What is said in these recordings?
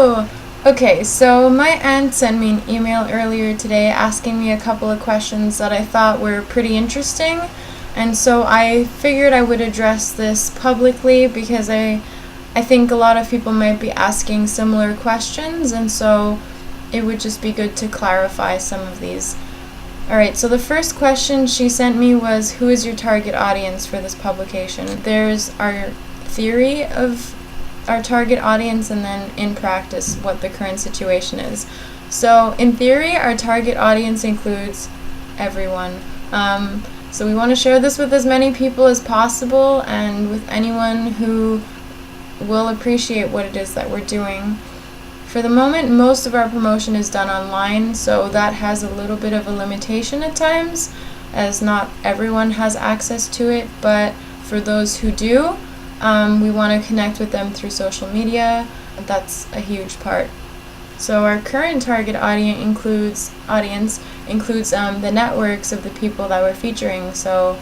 Hello! Okay, so my aunt sent me an email earlier today asking me a couple of questions that I thought were pretty interesting, and so I figured I would address this publicly because I think a lot of people might be asking similar questions, and so it would just be good to clarify some of these. Alright, so the first question she sent me was, who is your target audience for this publication? There's our theory of our target audience, and then in practice what the current situation is. So in theory, our target audience includes everyone. So we want to share this with as many people as possible and with anyone who will appreciate what it is that we're doing. For the moment, most of our promotion is done online, so that has a little bit of a limitation at times, as not everyone has access to it, but for those who do, we want to connect with them through social media. That's a huge part. So our current target audience includes the networks of the people that we're featuring. So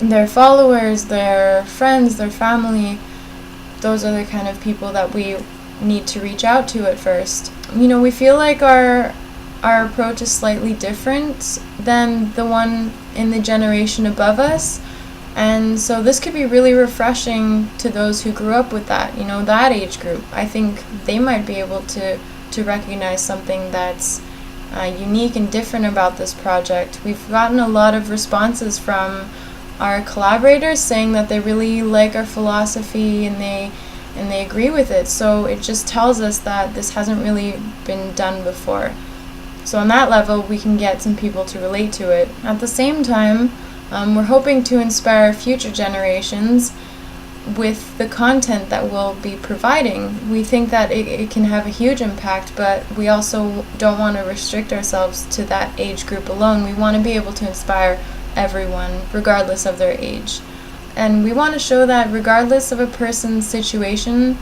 their followers, their friends, their family, those are the kind of people that we need to reach out to at first. We feel like our approach is slightly different than the one in the generation above us. And so this could be really refreshing to those who grew up with that, that age group. I think they might be able to recognize something that's unique and different about this project. We've gotten a lot of responses from our collaborators saying that they really like our philosophy and they agree with it. So it just tells us that this hasn't really been done before. So on that level, we can get some people to relate to it. At the same time, we're hoping to inspire future generations with the content that we'll be providing. We think that it can have a huge impact, but we also don't want to restrict ourselves to that age group alone. We want to be able to inspire everyone, regardless of their age. And we want to show that regardless of a person's situation,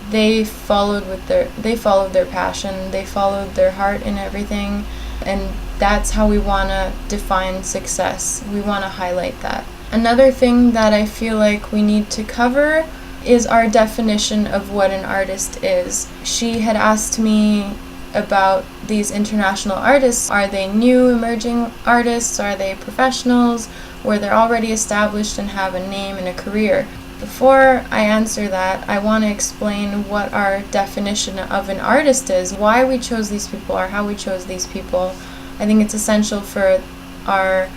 they followed their passion, they followed their heart in everything, and that's how we want to define success. We want to highlight that. Another thing that I feel like we need to cover is our definition of what an artist is. She had asked me about these international artists. Are they new emerging artists? Are they professionals? Or they're already established and have a name and a career? Before I answer that, I want to explain what our definition of an artist is, why we chose these people or how we chose these people. I think it's essential for our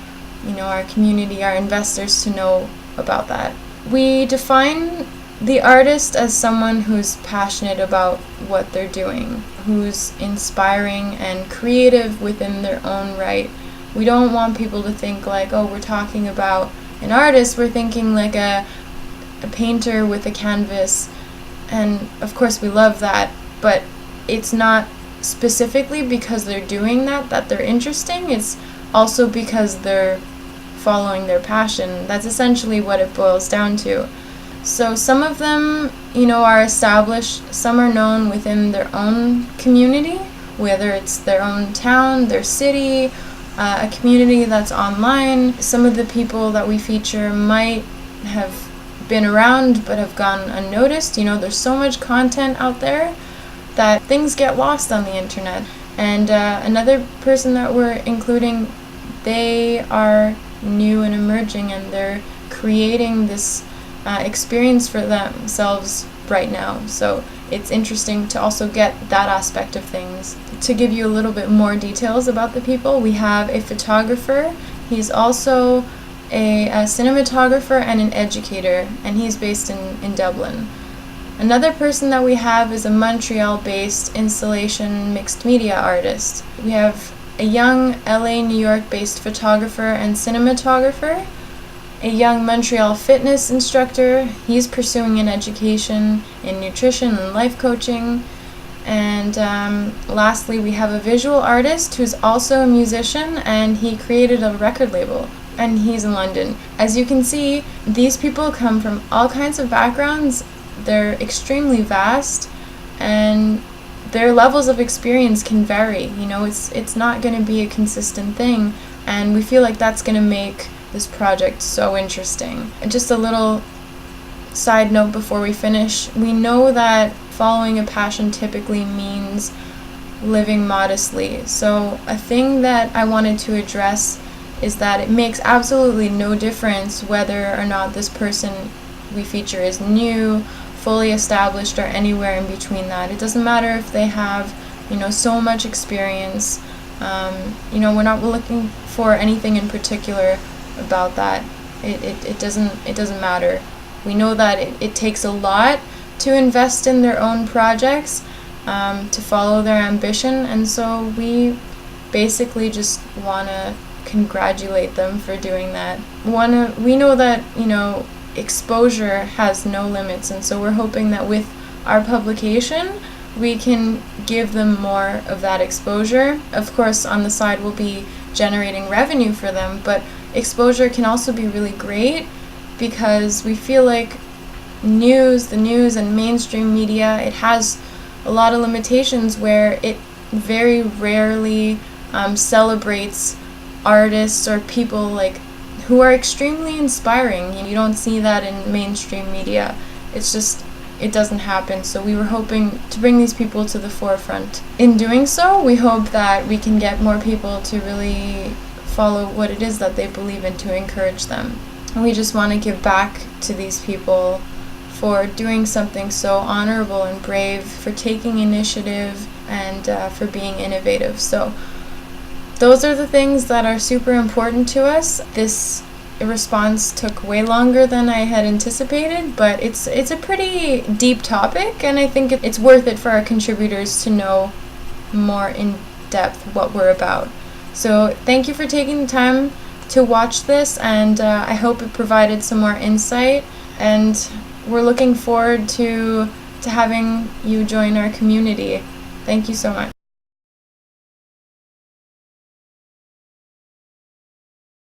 community, our investors to know about that. We define the artist as someone who's passionate about what they're doing, who's inspiring and creative within their own right. We don't want people to think like, oh, we're talking about an artist, we're thinking like a painter with a canvas, and of course we love that, but it's not specifically because they're doing that they're interesting. It's also because they're following their passion. That's essentially what it boils down to. So some of them, are established, some are known within their own community, whether it's their own town, their city, a community that's online. Some of the people that we feature might have been around but have gone unnoticed. There's so much content out there that things get lost on the internet. And another person that we're including, they are new and emerging, and they're creating this experience for themselves right now. So it's interesting to also get that aspect of things. To give you a little bit more details about the people, we have a photographer. He's also a cinematographer and an educator, and he's based in Dublin. Another person that we have is a Montreal-based installation mixed media artist. We have a young LA, New York-based photographer and cinematographer, a young Montreal fitness instructor. He's pursuing an education in nutrition and life coaching. And lastly, we have a visual artist who's also a musician, and he created a record label, and he's in London. As you can see, these people come from all kinds of backgrounds. They're extremely vast, and their levels of experience can vary. It's not going to be a consistent thing, and we feel like that's going to make this project so interesting. And just a little side note before we finish, we know that following a passion typically means living modestly. So a thing that I wanted to address is that it makes absolutely no difference whether or not this person we feature is new, fully established, or anywhere in between that. It doesn't matter if they have, so much experience. We're not looking for anything in particular about that. It doesn't matter. We know that it takes a lot to invest in their own projects, to follow their ambition, and so we basically just want to congratulate them for doing that. We know that, exposure has no limits, and so we're hoping that with our publication we can give them more of that exposure. Of course, on the side we'll be generating revenue for them, but exposure can also be really great because we feel like the news and mainstream media, it has a lot of limitations where it very rarely celebrates artists or people who are extremely inspiring. You don't see that in mainstream media. It doesn't happen. So we were hoping to bring these people to the forefront. In doing so, we hope that we can get more people to really follow what it is that they believe in, to encourage them. And we just want to give back to these people for doing something so honorable and brave, for taking initiative, and for being innovative. So those are the things that are super important to us. This response took way longer than I had anticipated, but it's a pretty deep topic, and I think it's worth it for our contributors to know more in depth what we're about. So thank you for taking the time to watch this, and I hope it provided some more insight, and we're looking forward to having you join our community. Thank you so much.